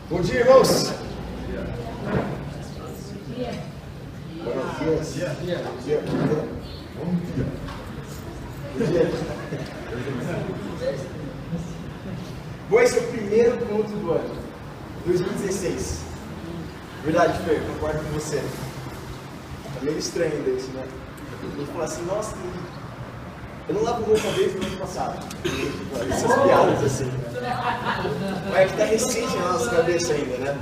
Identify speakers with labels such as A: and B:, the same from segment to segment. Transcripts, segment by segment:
A: Bom dia, irmãos. Buenos dias. Bom dia. Bom, esse é o primeiro culto do ano, 2016. Verdade, Fer, concordo com você. É meio estranho ainda isso, né? A gente fala assim, nossa, eu não lavo roupa desde o ano passado. Essas piadas assim. Mas é que está recente na nossa cabeça ainda, né?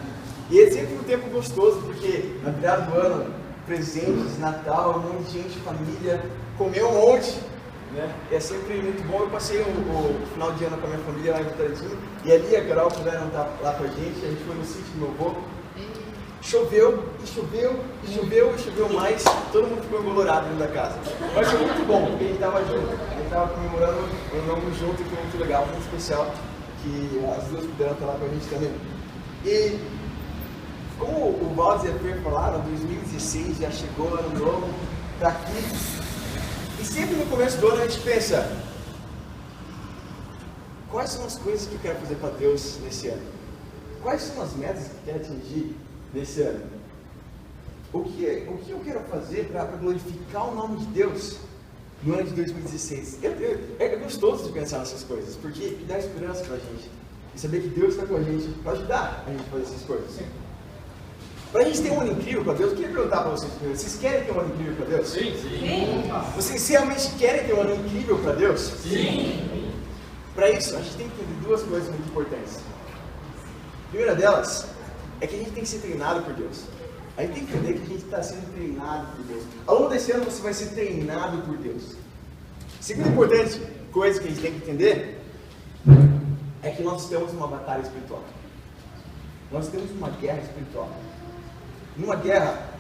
A: E é sempre um tempo gostoso, porque na virada do ano, presentes, Natal, um monte de gente, família, comeu um monte, né? E é sempre muito bom. Eu passei o final de ano com a minha família lá em Votorantim, e ali e a Carol puderam estar lá com a gente foi no sítio do meu avô. Choveu, e choveu, e choveu, e choveu mais, todo mundo ficou embolorado dentro da casa. Mas foi muito bom, porque a gente estava junto, a gente estava comemorando o ano novo junto, e foi muito legal, muito especial, que as duas puderam estar lá com a gente também. E como o Valdes e a Fer falaram, 2016 já chegou, ano novo, está aqui. E sempre no começo do ano a gente pensa, quais são as coisas que eu quero fazer para Deus nesse ano? Quais são as metas que eu quero atingir nesse ano? O que eu quero fazer para glorificar o nome de Deus no ano de 2016? É gostoso de pensar nessas coisas, porque dá esperança para a gente. E saber que Deus está com a gente para ajudar a gente a fazer essas coisas. Para a gente ter um ano incrível para Deus, eu queria perguntar para vocês primeiro, vocês querem ter um ano incrível para Deus?
B: Sim, sim.
A: Vocês realmente querem ter um ano incrível para Deus?
B: Sim.
A: Para isso, a gente tem que entender duas coisas muito importantes. A primeira delas é que a gente tem que ser treinado por Deus. A gente tem que entender que a gente está sendo treinado por Deus. Ao longo desse ano você vai ser treinado por Deus. Segunda importante coisa que a gente tem que entender é que nós temos uma batalha espiritual. Nós temos uma guerra espiritual. Numa guerra,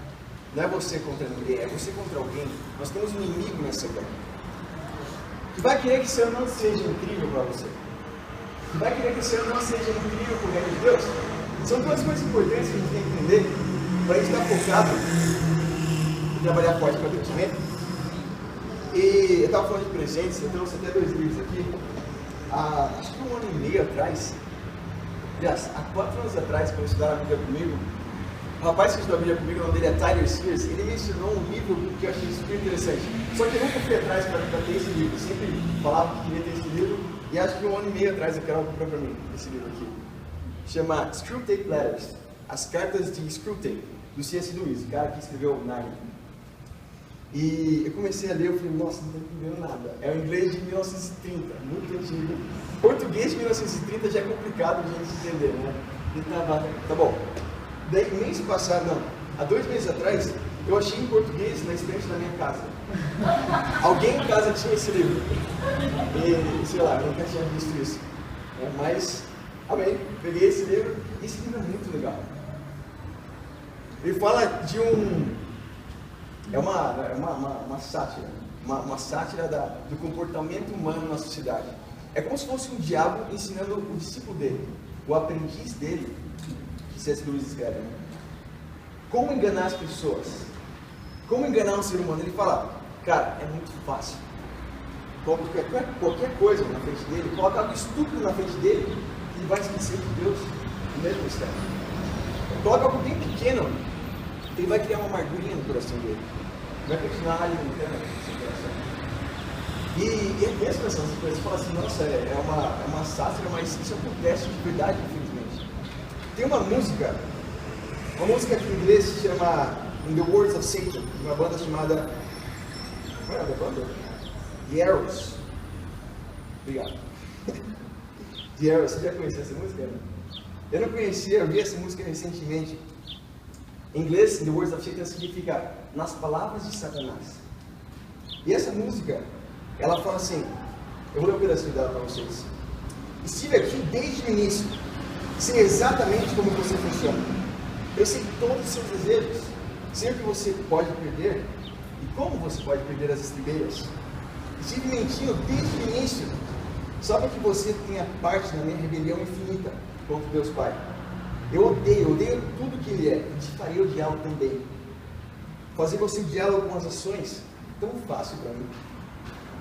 A: não é você contra ninguém, é você contra alguém. Nós temos um inimigo nessa guerra. Que vai querer que esse ano não seja incrível para você. Que vai querer que esse ano não seja incrível para o reino de Deus. São duas coisas importantes que a gente tem que entender para a gente estar focado e trabalhar forte para Deus, amém? E eu estava falando de presentes, eu trouxe até 2 livros aqui. Acho que 1 ano e meio atrás, aliás, há 4 anos atrás, quando estudaram a Bíblia comigo, o rapaz que estudou a Bíblia comigo, o nome dele é Tyler Sears, ele me ensinou um livro que eu achei super interessante. Só que eu nunca fui atrás para ter esse livro, eu sempre falava que queria ter esse livro, e acho que 1 ano e meio atrás a Carol comprou para mim esse livro aqui. Chama Screwtape Letters, as cartas de Screwtape, do C.S. Lewis, o cara que escreveu Narnia. E eu comecei a ler, eu falei, nossa, não estou entendendo nada. É o inglês de 1930, muito antigo. Português de 1930 já é complicado de a gente entender, né? Tá bom. Daí, mês passado, não, há 2 meses atrás, eu achei em português na estante da minha casa. Alguém em casa tinha esse livro. E, sei lá, eu nunca tinha visto isso. Mas, amém, peguei esse livro, e esse livro é muito legal. Ele fala de é uma sátira, uma sátira do comportamento humano na sociedade. É como se fosse um diabo ensinando o discípulo dele, o aprendiz dele, que C.S. Lewis escreve, né? Como enganar as pessoas, como enganar um ser humano. Ele fala, cara, é muito fácil. Qualquer coisa na frente dele, coloca algo estúpido na frente dele, ele vai esquecer de Deus no mesmo instante. Coloca algo bem pequeno, ele vai criar uma amargurinha no coração dele. Vai continuar alimentando esse coração. E ele pensa nessas coisas, fala assim, nossa, é uma sátira, mas isso acontece de verdade, infelizmente. Tem uma música que em inglês se chama In the Words of Satan, de uma banda chamada... Qual é a banda? The Arrows. Obrigado. The Arrows, você já conhecia essa música? Eu não conhecia, eu vi essa música recentemente. Em inglês, In the Words of Satan significa nas palavras de Satanás. E essa música, ela fala assim, eu vou ler um pedacinho dela para vocês. Estive aqui desde o início, sei exatamente como você funciona. Eu sei todos os seus desejos, sei o que você pode perder e como você pode perder as estribeiras. Estive mentindo desde o início, só para que você tenha parte na minha rebelião infinita contra Deus Pai. Eu odeio tudo que Ele é, e te farei odiá-lo também. Fazer você odiá-lo com as ações tão fácil para mim,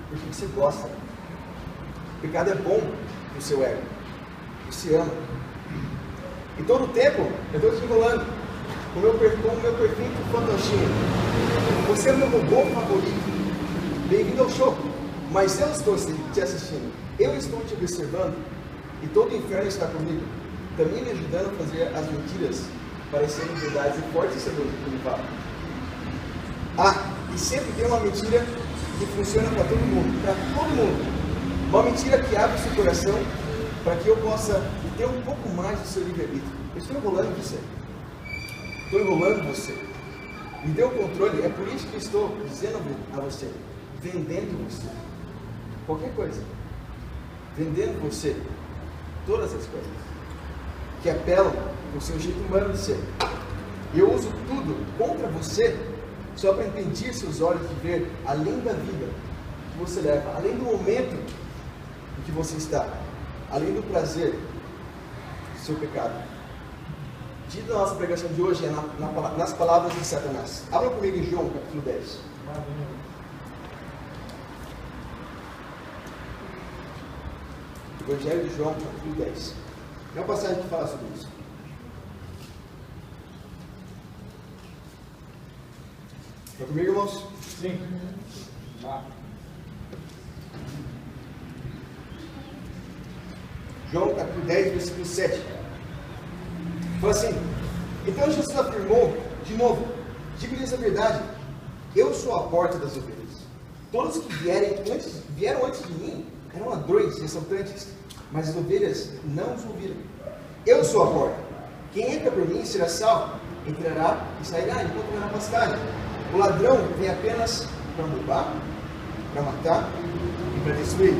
A: porque você gosta. O pecado é bom para o seu ego, você ama. E todo o tempo eu estou te enrolando com o meu perfeito fantochinho. Você é o meu robô favorito. Bem-vindo ao show. Mas eu estou te assistindo. Eu estou te observando. E todo o inferno está comigo. Também me ajudando a fazer as mentiras parecerem verdades e fortes e sedutas que me falam. E sempre tem uma mentira que funciona para todo mundo. Para todo mundo. Uma mentira que abre o seu coração para que eu possa ter um pouco mais do seu livre-arbítrio. Eu estou enrolando você. Estou enrolando você. Me dê o controle. É por isso que eu estou dizendo a você, vendendo você. Qualquer coisa. Vendendo você. Todas as coisas. Que apelam para o seu jeito humano de ser. E eu uso tudo contra você só para impedir seus olhos de ver além da vida que você leva, além do momento em que você está, além do prazer do seu pecado. O título da nossa pregação de hoje é nas palavras de Satanás. Abra comigo em João, capítulo 10. Evangelho de João, capítulo 10. É uma passagem que fala sobre isso. Está comigo, irmãos?
C: Sim.
A: João capítulo 10, versículo 7. Fala assim: então Jesus afirmou de novo: digo-lhes a verdade, eu sou a porta das ovelhas. Todos que vieram antes de mim eram ladrões e assaltantes, mas as ovelhas não os ouviram. Eu sou a porta. Quem entra por mim será salvo, entrará e sairá e encontrará pastagem. O ladrão vem apenas para roubar, para matar e para destruir.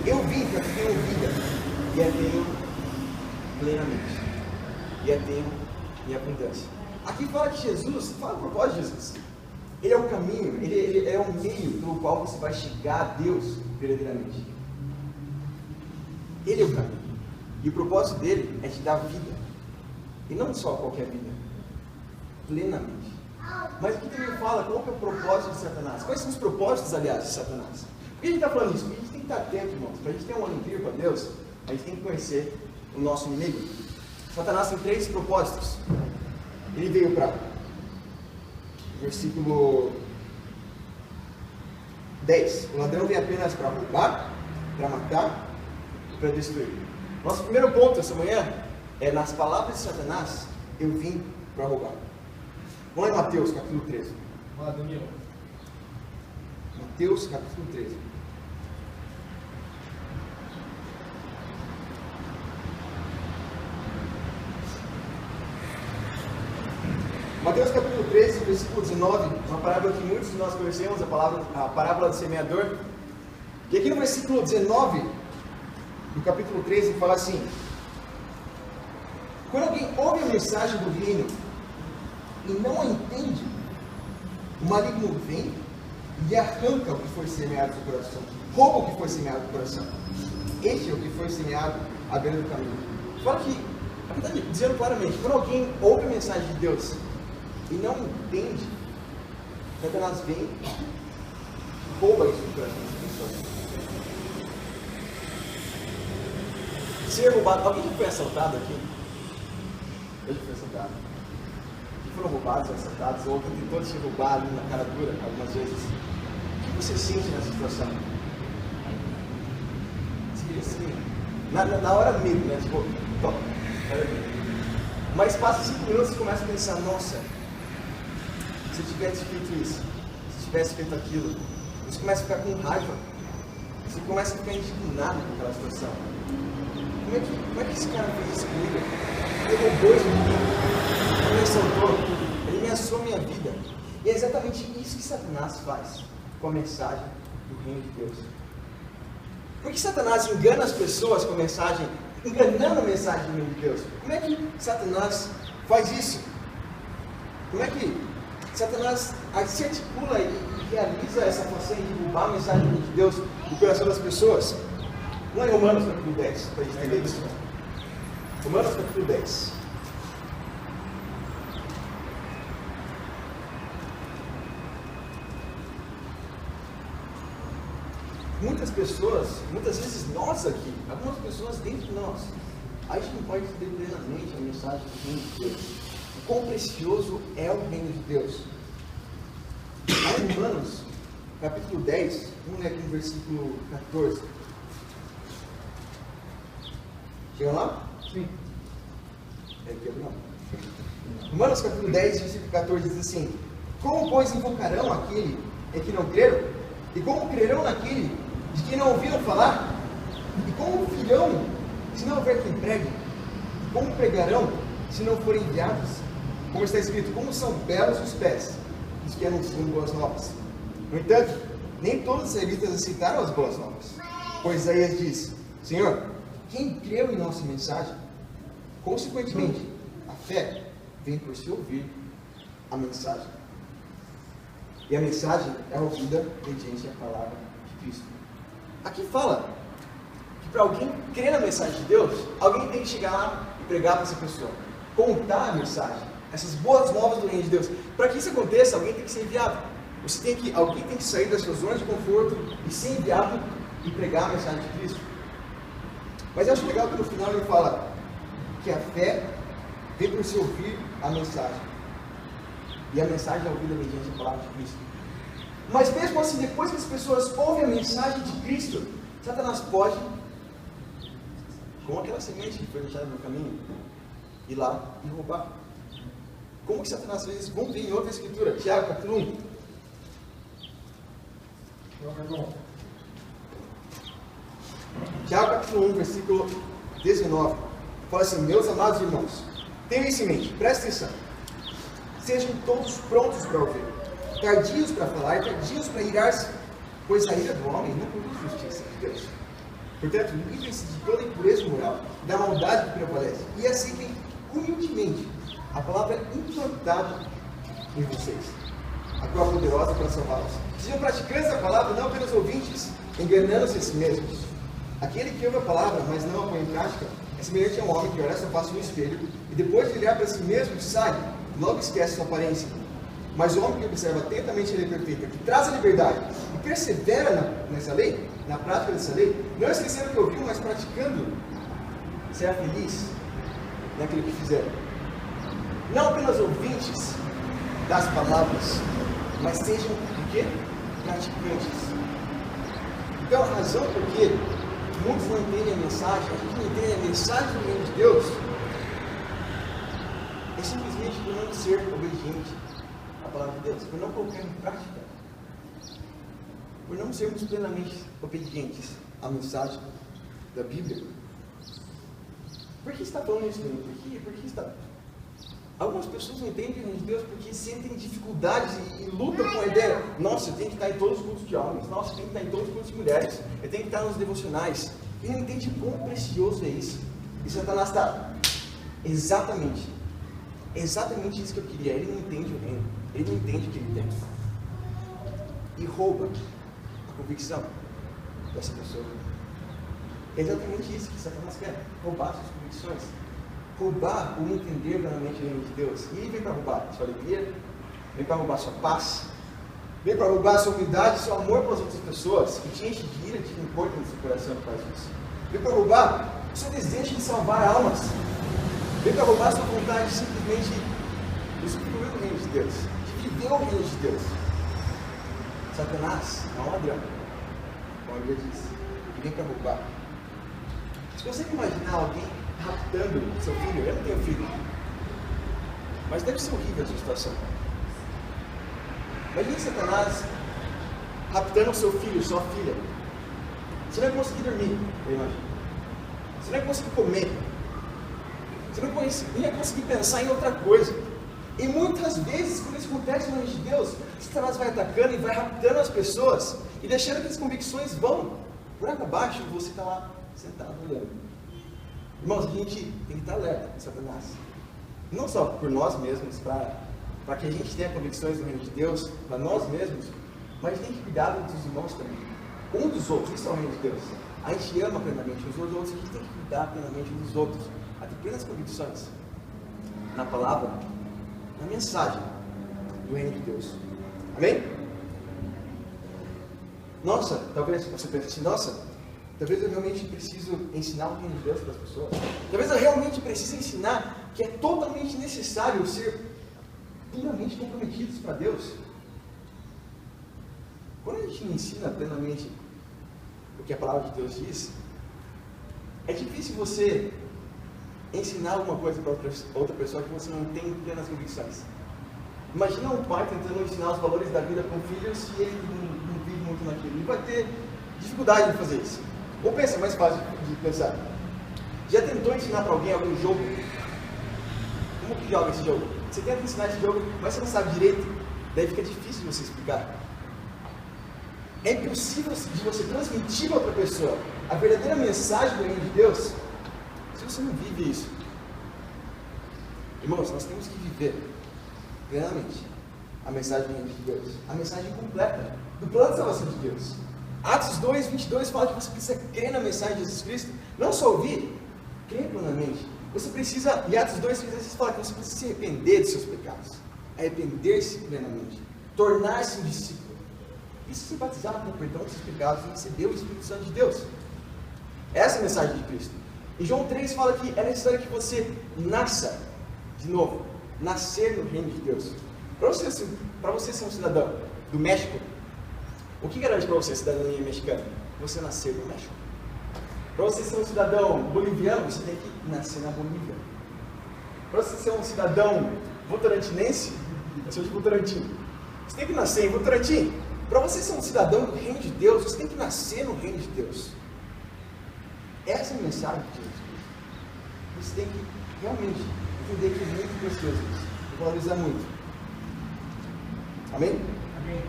A: Eu vim para que tenham vida e a tenham plenamente. E a tenham em abundância. Aqui fala que Jesus, fala o propósito de Jesus. Ele é o caminho, ele é o meio pelo qual você vai chegar a Deus verdadeiramente. Ele é o caminho. E o propósito dele é te dar vida. E não só qualquer vida. Plenamente. Mas aqui também fala qual que é o propósito de Satanás. Quais são os propósitos, aliás, de Satanás? Por que a gente está falando isso? Porque a gente tem que estar atento, irmãos. Para a gente ter um ano incrível para Deus, a gente tem que conhecer o nosso inimigo. Satanás tem 3 propósitos. Ele veio para versículo 10. O ladrão vem apenas para roubar, para matar e para destruir. Nosso primeiro ponto essa manhã é: nas palavras de Satanás, eu vim para roubar. Vamos lá em Mateus capítulo 13.
C: Fala, Danilo.
A: Mateus capítulo 13. Mateus capítulo 13, versículo 19, uma parábola que muitos de nós conhecemos, a parábola do semeador. E aqui no versículo 19, do capítulo 13, fala assim: quando alguém ouve a mensagem do reino e não a entende, o maligno vem e arranca o que foi semeado do coração, rouba o que foi semeado do coração. Este é o que foi semeado à beira do caminho. Fala que, está dizendo claramente, quando alguém ouve a mensagem de Deus e não entende, Satanás vem e rouba isso do coração das pessoas. Ser roubado. Alguém já foi assaltado aqui? Eu já fui assaltado. Foram roubados, assaltados, ou tentou te roubar ali na cara dura algumas vezes. O que você sente nessa situação? Assim, na hora mesmo, né? Tipo, top. Mas passa 5 minutos e começa a pensar: nossa, se eu tivesse feito isso, se eu tivesse feito aquilo, você começa a ficar com raiva, você começa a ficar indignado com aquela situação. Como é que esse cara fez isso comigo? Ele roubou isso comigo, ele me assaltou, ele ameaçou a minha vida. E é exatamente isso que Satanás faz com a mensagem do reino de Deus. Por que Satanás engana as pessoas com a mensagem, enganando a mensagem do reino de Deus? Como é que Satanás faz isso? Como é que Satanás se articula e realiza essa façanha de roubar a mensagem do reino de Deus do coração das pessoas? Vamos lá em Romanos capítulo 10, para a gente entender isso. Romanos capítulo 10. Muitas pessoas, muitas vezes nós aqui, algumas pessoas dentro de nós, a gente não pode entender plenamente a mensagem do reino de Deus. O quão precioso é o reino de Deus. Lá em Romanos, capítulo 10, vamos ler aqui no versículo 14. Chega lá?
C: Sim.
A: É aqui, não. Romanos capítulo 10, versículo 14 diz assim: como, pois, invocarão aquele em que não creram? E como crerão naquele de quem não ouviram falar? E como ouvirão se não houver quem pregue? E como pregarão se não forem enviados? Como está escrito: como são belos os pés dos que anunciam boas novas. No entanto, nem todos os israelitas aceitaram as boas novas. Pois Isaías diz: Senhor, quem creu em nossa mensagem? Consequentemente, a fé vem por se ouvir a mensagem. E a mensagem é ouvida mediante a palavra de Cristo. Aqui fala que para alguém crer na mensagem de Deus, alguém tem que chegar lá e pregar para essa pessoa, contar a mensagem, essas boas novas do reino de Deus. Para que isso aconteça, alguém tem que ser enviado. Alguém tem que sair da sua zona de conforto e ser enviado e pregar a mensagem de Cristo. Mas eu acho legal que no final ele fala que a fé vem por se ouvir a mensagem. E a mensagem é ouvida mediante a palavra de Cristo. Mas mesmo assim, depois que as pessoas ouvem a mensagem de Cristo, Satanás pode, com aquela semente que foi deixada no caminho, ir lá e roubar. Como que Satanás fez isso? Vamos ver em outra escritura, Tiago capítulo 1. Tiago capítulo 1, versículo 19. Fala assim: meus amados irmãos, tenham isso em mente, presta atenção. Sejam todos prontos para ouvir, tardios para falar e tardios para irar-se, pois a ira do homem não produz justiça de Deus. Portanto, livrem-se de toda impureza moral, da maldade que prevalece, e aceitem humildemente a palavra implantada em vocês, a qual é poderosa para salvá-los. Sejam praticantes da palavra, não apenas ouvintes, enganando-se a si mesmos. Aquele que ouve a palavra, mas não a põe em prática, é semelhante a um homem que olha sua face no espelho, e depois de olhar para si mesmo, sai, logo esquece sua aparência. Mas o homem que observa atentamente a lei perfeita, que traz a liberdade, e persevera nessa lei, na prática dessa lei, não esquecendo o que ouviu, mas praticando, será feliz naquilo que fizer. Não apenas ouvintes das palavras, mas sejam o quê? Praticantes. Então a razão por que muitos não entendem a mensagem, a gente não entende a mensagem do reino de Deus, é simplesmente por não ser obediente à palavra de Deus, por não colocar em prática, por não sermos plenamente obedientes à mensagem da Bíblia. Por que está falando isso, menino? Por que está? Algumas pessoas não entendem o reino de Deus porque sentem dificuldades e lutam com a ideia: nossa, eu tenho que estar em todos os cultos de homens, nossa, eu tenho que estar em todos os cultos de mulheres, eu tenho que estar nos devocionais. E não entende quão precioso é isso. E Satanás está exatamente isso que eu queria. Ele não entende o reino, ele não entende o que ele tem, e rouba a convicção dessa pessoa. É exatamente isso que Satanás quer: roubar suas convicções, roubar o entender plenamente o reino de Deus. E ele vem para roubar sua alegria, vem para roubar sua paz, vem para roubar sua humildade, seu amor pelas outras pessoas, e te enche de ira, de rancor no seu coração por causa disso. Vem para roubar o seu desejo de salvar almas, vem para roubar a sua vontade de simplesmente usufruir o reino de Deus, de viver o reino de Deus. Satanás é um ladrão, como a Bíblia diz, que vem para roubar. Você consegue imaginar alguém raptando seu filho? Eu não tenho filho, mas deve ser horrível essa situação. Imagine Satanás raptando seu filho, sua filha. Você não ia conseguir dormir, eu imagino. Você não ia conseguir comer. Você não ia conseguir pensar em outra coisa. E muitas vezes, quando isso acontece no reino de Deus, Satanás vai atacando e vai raptando as pessoas e deixando que as convicções vão por água abaixo e você está lá sentado olhando. Irmãos, a gente tem que estar alerta com Satanás. Não só por nós mesmos, para que a gente tenha convicções do reino de Deus, para nós mesmos, mas tem que cuidar dos irmãos também. Um dos outros, isso é o reino de Deus. A gente ama plenamente uns aos outros, a gente tem que cuidar plenamente uns dos outros, a ter plenas convicções na palavra, na mensagem do reino de Deus. Amém? Nossa, talvez você pense assim: nossa, Talvez eu realmente preciso ensinar o reino de Deus para as pessoas. Talvez eu realmente precise ensinar que é totalmente necessário ser plenamente comprometidos para Deus. Quando a gente não ensina plenamente o que a palavra de Deus diz, é difícil você ensinar alguma coisa para outra pessoa que você não tem plenas convicções. Imagina um pai tentando ensinar os valores da vida para um filho se ele não vive muito naquilo. Ele vai ter dificuldade de fazer isso. Ou pensa, mais fácil de pensar. Já tentou ensinar para alguém algum jogo? Como que joga esse jogo? Você tenta ensinar esse jogo, mas você não sabe direito. Daí fica difícil de você explicar. É impossível de você transmitir para outra pessoa a verdadeira mensagem do reino de Deus se você não vive isso. Irmãos, nós temos que viver plenamente a mensagem do reino de Deus, a mensagem completa do plano de salvação de Deus. Atos 2, 22 fala que você precisa crer na mensagem de Jesus Cristo, não só ouvir, crer plenamente. Você precisa, e Atos 2, 16 fala que você precisa se arrepender dos seus pecados, arrepender-se plenamente, tornar-se um discípulo. Isso se batizar com o perdão dos seus pecados e receber o Espírito Santo de Deus. Essa é a mensagem de Cristo. E João 3 fala que é necessário que você nasça de novo, nascer no reino de Deus. Para você ser um cidadão do México, o que garante para você, cidadania mexicana? Você nascer no México. Para você ser um cidadão boliviano, você tem que nascer na Bolívia. Para você ser um cidadão votorantinense, eu sou de Votorantim, você tem que nascer em Votorantim. Para você ser um cidadão do reino de Deus, você tem que nascer no reino de Deus. Essa é a mensagem de Jesus Cristo. Você tem que realmente entender que é muito precioso isso. E valorizar muito. Amém?
B: Amém.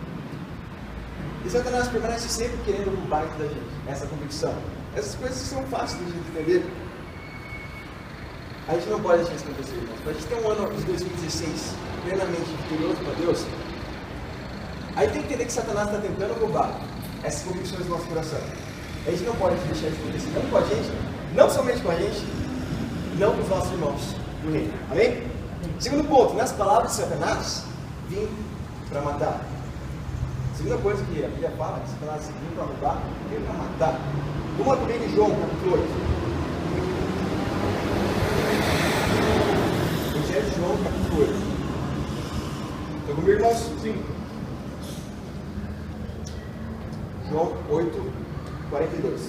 A: E Satanás permanece sempre querendo roubar isso da gente, essa convicção. Essas coisas são fáceis de a gente entender. A gente não pode deixar isso acontecer, irmãos. Para a gente ter um ano de 2016 plenamente vitorioso para Deus, aí tem que entender que Satanás está tentando roubar essas convicções do nosso coração. A gente não pode deixar isso acontecer, não com a gente, não somente com a gente, não com os nossos irmãos do reino. Amém? Segundo ponto, nas palavras de Satanás, vim para matar. Segunda coisa que a Bíblia fala, que Satanás vim para roubar, vim para matar. Vamos lá comigo em João, capítulo 8. Evangelho de João, capítulo 8. Estão comigo, irmãos? Sim. João 8, 42.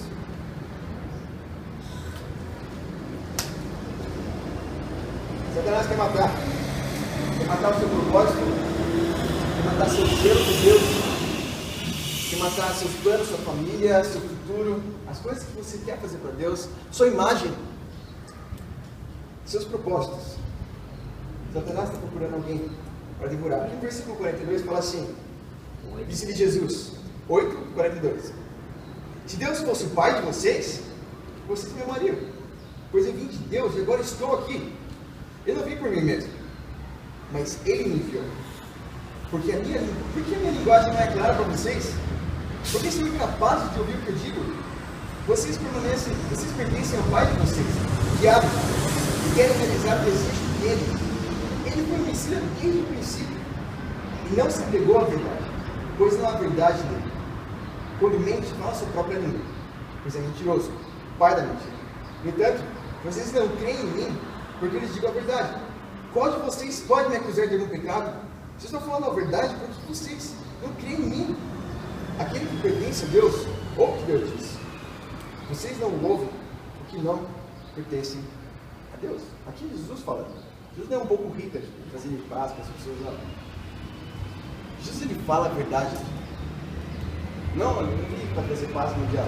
A: Satanás quer matar. Quer matar o seu propósito. Quer matar seu zelo por Deus. Quer matar seus planos, sua família, seu futuro. As coisas que você quer fazer para Deus. Sua imagem. Seus propósitos. Satanás está procurando alguém para devorar. Aqui no versículo 42 fala assim. Disse-lhe Jesus. 8, 42. Se Deus fosse o Pai de vocês me amariam, pois eu vim de Deus e agora estou aqui. Eu não vim por mim mesmo, mas Ele me enviou. Por que a minha linguagem não é clara para vocês? Porque são incapazes de ouvir o que eu digo. Vocês pertencem ao Pai de vocês, o diabo, e querem realizar o desejo dele. Ele foi homicida desde o princípio e não se apegou à verdade, pois não há verdade nele. Quando mente, fala a sua própria língua, pois é mentiroso, pai da mentira. No entanto, vocês não creem em mim, porque eu lhes digo a verdade. Qual de vocês pode me acusar de algum pecado? Vocês estão falando a verdade porque vocês não creem em mim. Aquele que pertence a Deus, ouve o que Deus diz. Vocês não ouvem o que não pertence a Deus. Aqui Jesus fala. Jesus não é um pouco rico de trazer paz para as pessoas, não. Jesus ele fala a verdade. Não, ele não vem para trazer paz mundial.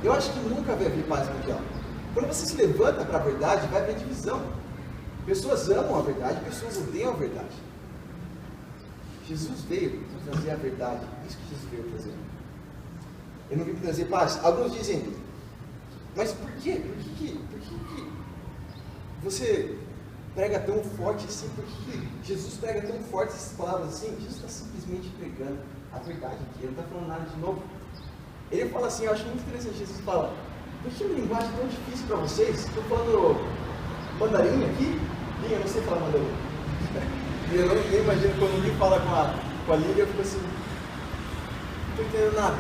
A: Eu acho que nunca vai haver paz mundial. Quando você se levanta para a verdade, vai haver divisão. Pessoas amam a verdade, pessoas odeiam a verdade. Jesus veio para trazer a verdade. Isso que Jesus veio trazer. Ele não veio para trazer paz. Alguns dizem, mas por quê? Por que você prega tão forte assim? Por que Jesus prega tão forte essas palavras assim? Jesus está simplesmente pregando a verdade aqui, ele não está falando nada de novo. Ele fala assim, eu acho muito interessante, Jesus fala, por que uma linguagem tão difícil para vocês? Estou falando mandarim aqui? Eu não sei falar mandarim. Eu não imagino quando alguém fala com a língua, eu fico assim, não estou entendendo nada.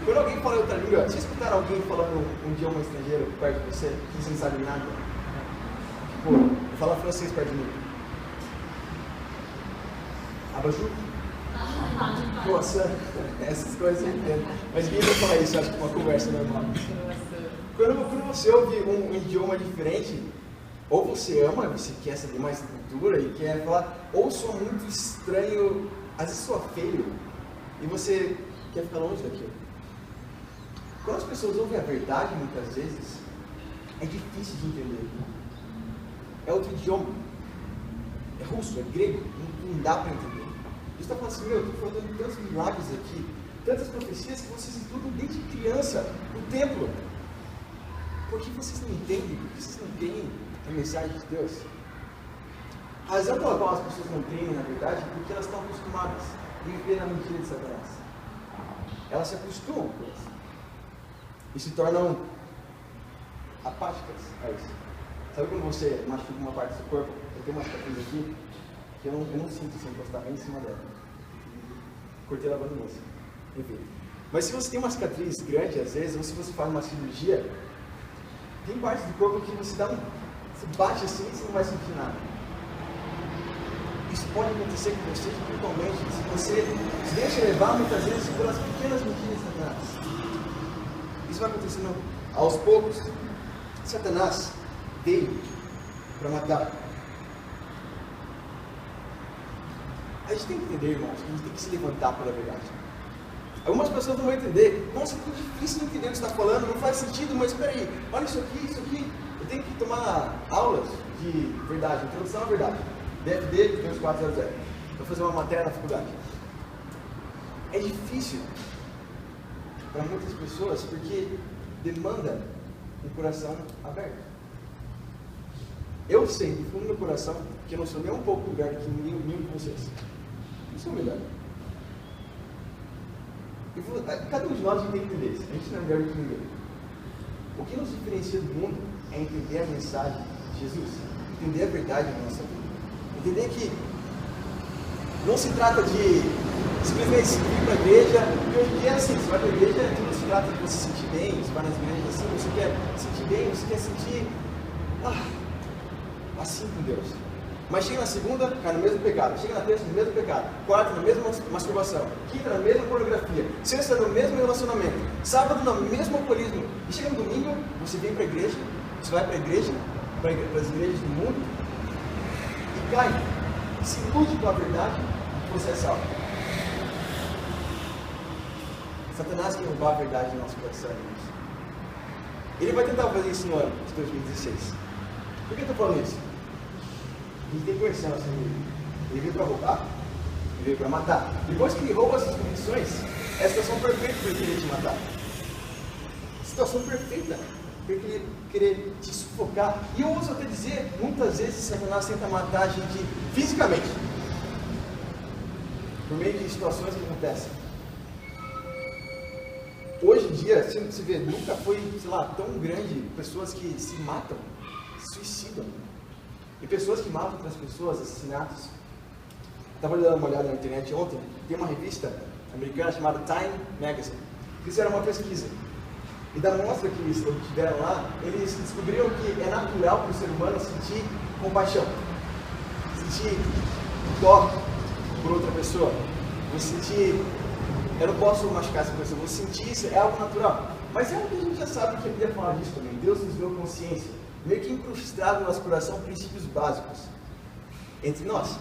A: Quando alguém fala outra língua, vocês escutaram alguém falando um idioma estrangeiro perto de você, que você não sabe nada? Tipo, fala francês perto de mim. Abajur? Nossa, essas coisas eu entendo. Mas ninguém vai falar isso, acho que é uma conversa normal. Quando você ouve um idioma diferente, ou você ama, você quer saber mais cultura e quer falar, ou soa muito estranho, às vezes soa feio, e você quer ficar longe daquilo. Quando as pessoas ouvem a verdade, muitas vezes, é difícil de entender. É outro idioma. É russo, é grego, não dá para entender. Deus está falando assim, meu, eu estou falando tantos milagres aqui, tantas profecias que vocês estudam desde criança, no templo. Por que vocês não entendem? Por que vocês não têm a mensagem de Deus? A razão pela qual as pessoas não têm, na verdade, é porque elas estão acostumadas a viver na mentira de Satanás. Elas se acostumam com isso. E se tornam apáticas a isso. Sabe quando você machuca uma parte do seu corpo? Eu tenho uma cicatriz aqui, que eu não sinto sem encostar bem em cima dela. Cortei lavando louça. Enfim. Mas se você tem uma cicatriz grande, às vezes, ou se você faz uma cirurgia, tem partes do corpo que você você bate assim e você não vai sentir nada. Isso pode acontecer com você principalmente se você se deixa levar muitas vezes pelas pequenas mentiras de Satanás. Isso vai acontecendo aos poucos. Satanás veio para matar. A gente tem que entender, irmãos, que a gente tem que se levantar pela verdade. Algumas pessoas não vão entender. Nossa, que difícil de entender o que você está falando, não faz sentido, mas espera aí, olha isso aqui. Eu tenho que tomar aulas de verdade, introdução à verdade. DFD, Deus 400. Vou fazer uma matéria na faculdade. É difícil para muitas pessoas porque demanda um coração aberto. Eu sei, do fundo do meu coração, que eu não sou nem um pouco melhor do que nenhum de vocês. Eu sou melhor. Cada um de nós tem que entender isso. A gente não é melhor do que ninguém. O que nos diferencia do mundo é entender a mensagem de Jesus. Entender a verdade da nossa vida. Entender que não se trata de simplesmente ir para a igreja, porque hoje em dia é assim, você vai para a igreja, não se trata de você se sentir bem, você vai nas igrejas assim, você quer se sentir bem, você quer sentir assim com Deus. Mas chega na segunda, cai no mesmo pecado. Chega na terça, no mesmo pecado. Quarta, na mesma masturbação. Quinta, na mesma pornografia. Sexta, no mesmo relacionamento. Sábado, no mesmo alcoolismo. E chega no domingo, você vem para a igreja, você vai para a igreja, para as igrejas do mundo, e cai, se ilude com a verdade, e você é salvo. Satanás quer roubar a verdade do nosso coração, irmãos. Ele vai tentar fazer isso no ano de 2016. Por que eu estou falando isso? A gente tem que conhecer a nossa vida. Ele veio para roubar, ele veio para matar. Depois que ele rouba essas condições, é a situação perfeita para ele querer te matar. Situação perfeita para ele querer te sufocar. E eu ouso até dizer, muitas vezes Satanás tenta matar a gente fisicamente, por meio de situações que acontecem. Hoje em dia, se vê, nunca foi, sei lá, tão grande pessoas que se matam, se suicidam. E pessoas que matam outras pessoas, assassinatos. Estava dando uma olhada na internet ontem, tem uma revista americana chamada Time Magazine. Fizeram uma pesquisa. E da amostra que eles tiveram lá, eles descobriram que é natural para o ser humano sentir compaixão, sentir dó por outra pessoa, você sentir, eu não posso machucar essa pessoa, você sentir isso é algo natural. Mas é algo que a gente já sabe que a Bíblia fala disso também. Deus nos deu consciência, meio que incrustado no nosso coração, princípios básicos entre nós.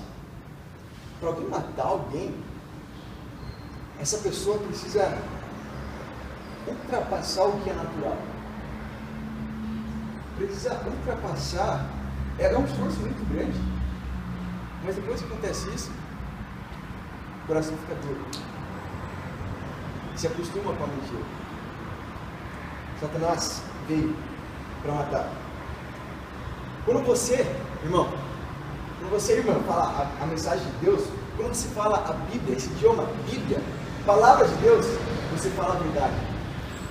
A: Para alguém matar alguém, essa pessoa precisa ultrapassar o que é natural. Precisa ultrapassar, é um esforço muito grande. Mas depois que acontece isso, o coração fica duro. Se acostuma com a mentira. Satanás veio para matar. Quando você, irmão, fala a mensagem de Deus, quando você fala a Bíblia, esse idioma, Bíblia, palavra de Deus, você fala a verdade.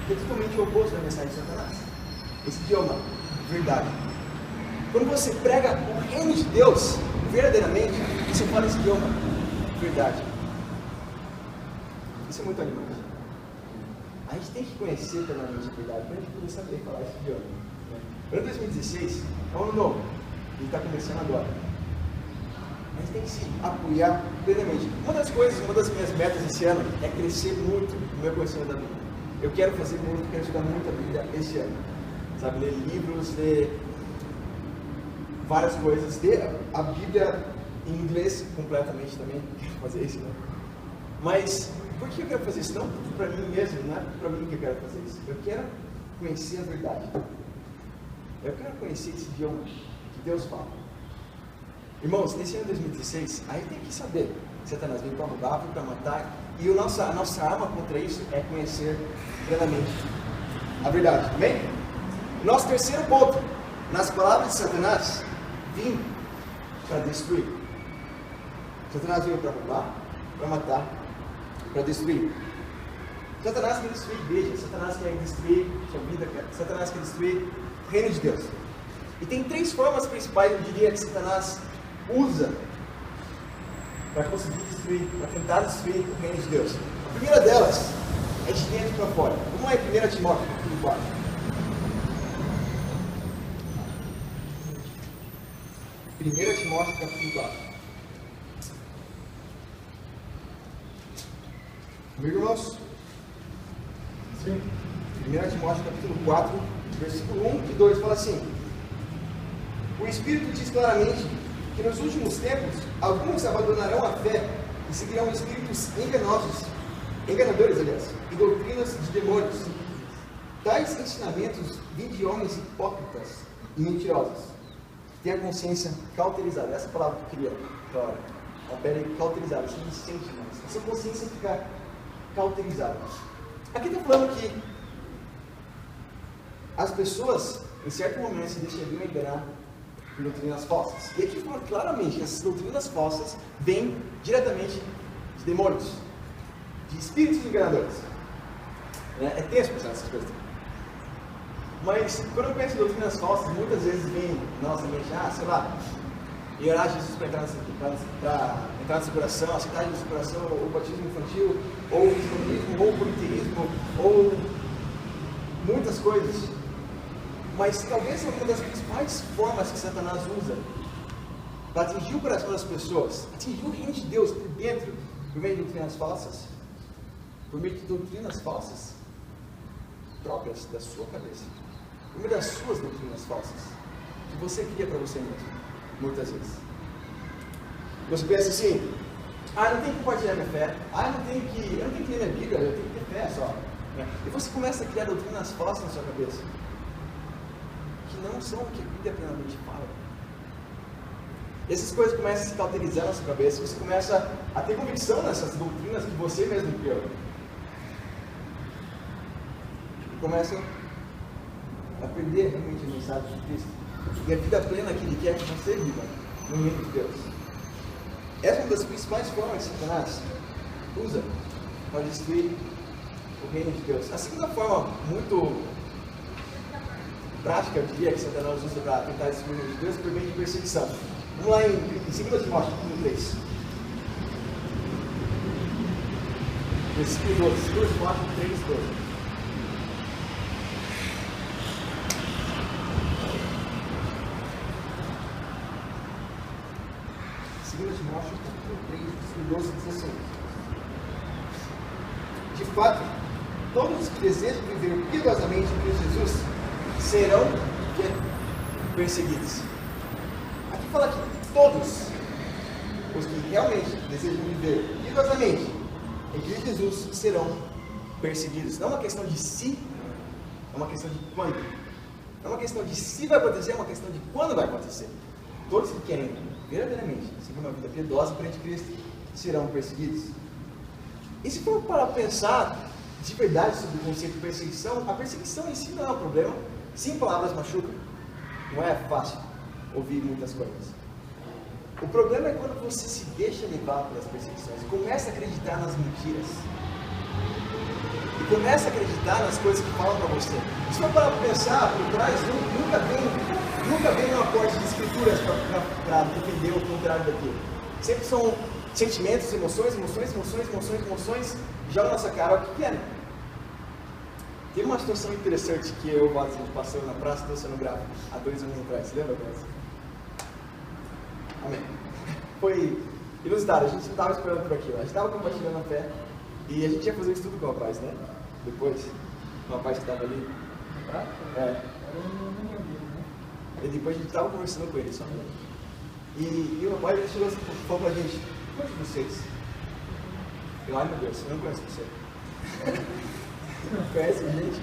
A: Que é totalmente o oposto da mensagem de Satanás. Esse idioma, verdade. Quando você prega o reino de Deus, verdadeiramente, você fala esse idioma, verdade. Isso é muito animante. a gente tem que conhecer plenamente a verdade para a gente poder saber falar esse idioma. Né? O ano 2016 é um ano novo, ele está começando agora. A gente tem que se apoiar plenamente. Uma das minhas metas esse ano é crescer muito no meu conhecimento da Bíblia. Eu quero fazer muito, quero estudar muito a Bíblia esse ano. Sabe, ler livros, ler várias coisas, ler a Bíblia em inglês completamente também, quero fazer isso, né? Mas por que eu quero fazer isso? Não para mim mesmo, não é para mim que eu quero fazer isso. Eu quero conhecer a verdade. Eu quero conhecer esse idioma que Deus fala. Irmãos, nesse ano de 2016, a gente tem que saber que Satanás veio para roubar, veio para matar, e a nossa arma contra isso é conhecer plenamente a verdade. Amém? Nosso terceiro ponto, nas palavras de Satanás, vim para destruir. Satanás veio para roubar, para matar, para destruir. Satanás quer destruir a igreja, Satanás quer destruir sua vida, Satanás quer destruir o reino de Deus. E tem três formas principais, eu diria, que Satanás usa para conseguir destruir, para tentar destruir o reino de Deus. A primeira delas é de dentro para fora. Vamos lá em 1 Timóteo, capítulo 4. 1 Timóteo, capítulo 4. Comigo, irmãos? Sim. 1 Timóteo, capítulo 4, versículo 1 e 2, fala assim: o Espírito diz claramente que nos últimos tempos alguns abandonarão a fé e seguirão espíritos enganadores, aliás, e doutrinas de demônios. Tais ensinamentos vêm de homens hipócritas e mentirosos. Tem a consciência cauterizada. Essa palavra que eu queria falar. A pele cauterizada, você não sente mais. A sua consciência fica cauterizada. Aqui está falando que as pessoas, em certo momento, se deixariam enganar por doutrinas falsas. E aqui fala claramente que essas doutrinas falsas vêm diretamente de demônios, de espíritos enganadores. É tenso pensar nessas coisas. Mas quando eu penso em doutrinas falsas, muitas vezes vem na nossa mente, sei lá, e orar Jesus para entrar no seu coração, aceitar Jesus no seu coração, ou o batismo infantil, ou o islamismo, ou o politeísmo, ou muitas coisas. Mas talvez uma das principais formas que Satanás usa para atingir o coração das pessoas, atingir o reino de Deus por dentro, por meio de doutrinas falsas, por meio de doutrinas falsas próprias da sua cabeça, por meio das suas doutrinas falsas, que você cria para você mesmo, muitas vezes. Você pensa assim: eu não tenho que compartilhar minha fé, eu não tenho que ler minha Bíblia, eu tenho que ter fé só. E você começa a criar doutrinas falsas na sua cabeça, que não são o que a Bíblia plenamente fala. Essas coisas começam a se cauterizar na sua cabeça, você começa a ter convicção nessas doutrinas que você mesmo criou. E começa a perder realmente a mensagem de Cristo e a vida plena que Ele quer que você viva no reino de Deus. Essa é uma das principais formas que Satanás usa para destruir o reino de Deus. A segunda forma muito prática, eu diria, que Satanás usa para tentar destruir o reino de Deus, por meio de perseguição. Vamos lá em 2 Timóteo, capítulo 3. Versículo 12. 2 Timóteo 3, 12. 2 Timóteo, capítulo 3, versículo 12, diz assim: de fato, todos os que desejam viver piedosamente em Cristo Jesus serão perseguidos. Aqui fala que todos os que realmente desejam viver piedosamente em Cristo Jesus serão perseguidos. Não é uma questão de se, é uma questão de quando. Não é uma questão de se vai acontecer, é uma questão de quando vai acontecer. Todos que querem verdadeiramente seguir uma vida piedosa perante Cristo serão perseguidos. E se for para pensar de verdade sobre o conceito de perseguição, a perseguição em si não é um problema. Sim, palavras machucam. Não é fácil ouvir muitas coisas. O problema é quando você se deixa levar pelas perseguições e começa a acreditar nas mentiras. E começa a acreditar nas coisas que falam para você. Se for para pensar por trás, nunca vem um aporte de escrituras para defender o contrário daquilo. Sempre são sentimentos, emoções, jogam na nossa cara o que querem. Tem uma situação interessante que eu e o Watson passou na praça do Oceanográfico há 2 anos atrás. Você lembra dessa? Amém. Foi inusitado, a gente não estava esperando por aquilo. A gente estava compartilhando a fé e a gente ia fazer um estudo com o rapaz, né? Depois, o rapaz que estava ali. E depois a gente estava conversando com ele só. E o rapaz ele chegou assim, falou pra gente: quantos de vocês? Eu, ai meu Deus, eu não conheço você. Conhece a gente?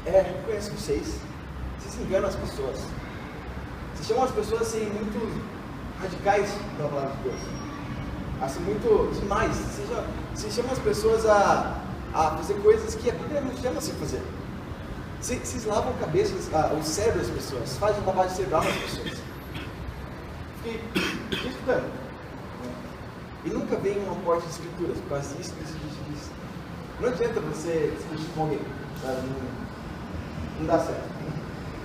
A: Eu conheço vocês. Vocês enganam as pessoas. Vocês chamam as pessoas assim muito radicais da palavra de Deus. Assim, muito demais. Vocês chamam as pessoas a fazer coisas que a Bíblia não chama assim a fazer. Vocês lavam a cabeça, o cérebro das pessoas, fazem lavagem cerebral nas pessoas. Fiquei estudando. E nunca vem um aporte de escrituras, por causa disso. Não adianta você discutir com alguém, sabe? Não dá certo.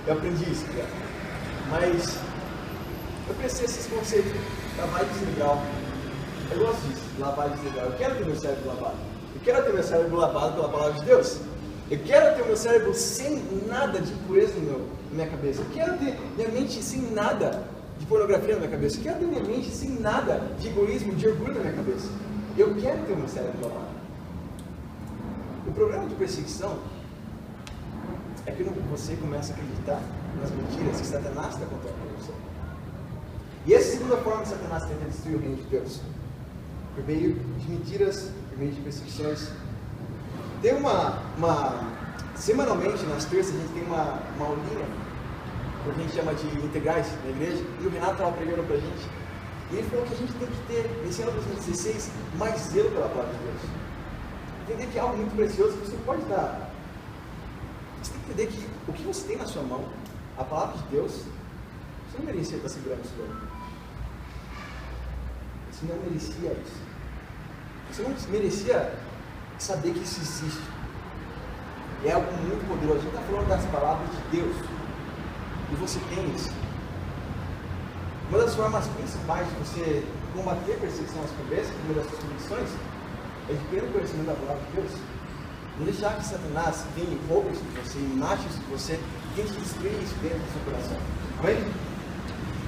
A: Eu aprendi isso, cara. Mas eu pensei esses conceitos, lavagem cerebral. Eu gosto disso, lavagem cerebral. Eu quero ter meu cérebro lavado. Eu quero ter meu cérebro lavado pela palavra de Deus. Eu quero ter meu cérebro sem nada de impureza na minha cabeça. Eu quero ter minha mente sem nada de pornografia na minha cabeça. Eu quero ter minha mente sem nada de egoísmo, de orgulho na minha cabeça. Eu quero ter meu cérebro lavado. O problema de perseguição é que você começa a acreditar nas mentiras que Satanás está contando para você. E essa é a segunda forma que Satanás tenta destruir o reino de Deus. Por meio de mentiras, por meio de perseguições. Tem semanalmente, nas terças, a gente tem uma aulinha, que a gente chama de integrais na igreja, e o Renato estava pregando para a gente. E ele falou que a gente tem que ter, nesse ano de 2016, mais zelo pela palavra de Deus. Entender que é algo muito precioso que você pode dar. Você tem que entender que o que você tem na sua mão, a palavra de Deus, você não merecia estar segurando isso daí. Você não merecia isso. Você não merecia saber que isso existe. É algo muito poderoso. A gente está falando das palavras de Deus. E você tem isso. Uma das formas principais de você combater a perseguição às cabeças, uma das suas convicções, é adquirir o conhecimento da palavra de Deus. Não deixar que Satanás venha e roube isso de você, e mate isso de você, e tente destruir isso dentro do seu coração. Amém?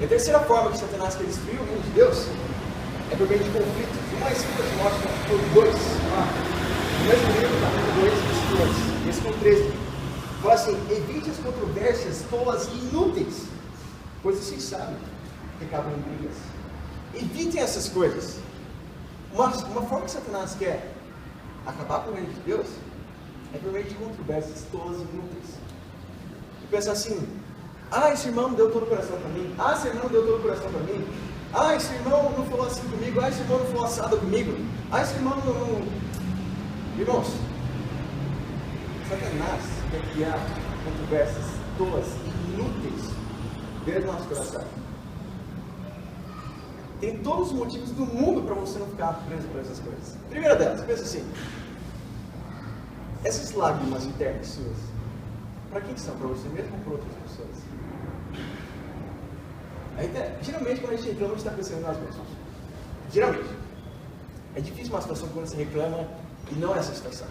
A: E a terceira forma que Satanás quer destruir o reino de Deus é por meio de conflitos. E mais simples de nós, capítulo 2, no mesmo livro, capítulo 2, versículo 13, fala assim: evite as controvérsias tolas e inúteis, pois vocês sabem que acabam em brigas. Evitem essas coisas. Uma forma que Satanás quer acabar com o reino de Deus é por meio de controvérsias tolas e inúteis. E pensar assim: esse irmão não deu todo o coração para mim. Esse irmão não deu todo o coração para mim. Esse irmão não falou assim comigo. Esse irmão não falou assado comigo. Esse irmão não... Irmãos, Satanás quer criar controvérsias tolas e inúteis dentro do nosso coração. Tem todos os motivos do mundo para você não ficar preso por essas coisas. Primeira delas, pensa assim: essas lágrimas internas suas, para quem são? Para você mesmo ou para outras pessoas? Geralmente, quando a gente reclama, a gente está pensando nas mesmas. Geralmente. É difícil uma situação quando você reclama e não é essa situação.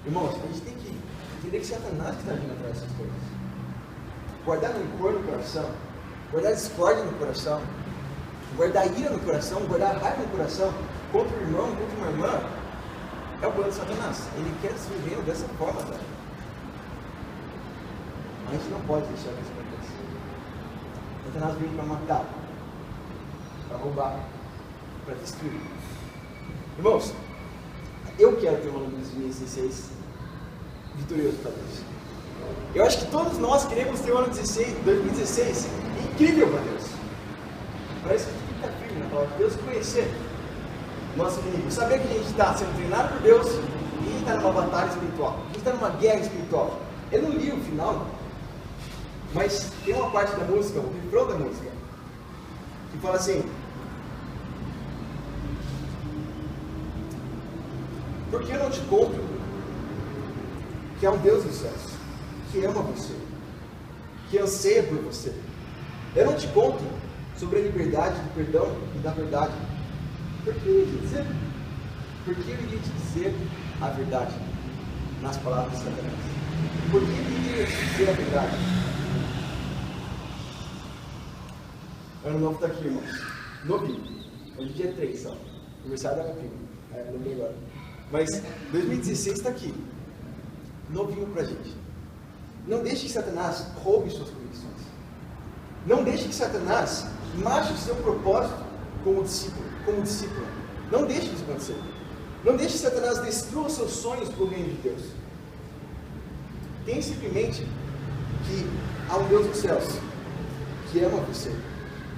A: Irmãos, a gente tem que entender que Satanás está vindo atrás dessas coisas. Guardar rancor no coração, guardar discórdia no coração, guardar ira no coração, guardar raiva no coração contra o irmão, contra uma irmã, é o plano de Satanás. Ele quer destruir o reino dessa forma, velho. A gente não pode deixar que isso aconteça. Satanás veio para matar, para roubar, para destruir. Irmãos, eu quero ter um ano de 2016 vitorioso para Deus. Eu acho que todos nós queremos ter um ano de 2016 incrível para Deus. Para isso a gente tem que estar firme na palavra de Deus e conhecer nosso inimigo. Saber que a gente está sendo treinado por Deus e a gente está numa batalha espiritual. A gente está numa guerra espiritual. Eu não li o final, mas tem uma parte da música, o refrão da música, que fala assim: porque eu não te conto que há um Deus dos céus, que ama você, que anseia por você. Eu não te conto sobre a liberdade do perdão e da verdade. Por que eu iria te dizer? Porque eu iria te dizer a verdade. nas palavras de Satanás. Por que ele dizer a verdade? Ano novo está aqui, irmãos. Novinho. Hoje é dia 3 só. Aniversário da minha prima. Não lembro agora. Mas 2016 está aqui. Novinho pra gente. Não deixe que Satanás roube suas convicções. Não deixe que Satanás mate o seu propósito como discípulo. Não deixe isso acontecer. Não deixe que Satanás destrua os seus sonhos para o reino de Deus. Tenha simplesmente que há um Deus dos céus que ama você,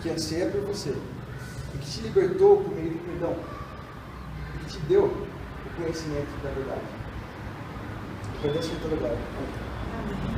A: que anseia por você, e que te libertou por meio do perdão, e que te deu o conhecimento da verdade. Agradeço em todo lugar. Amém.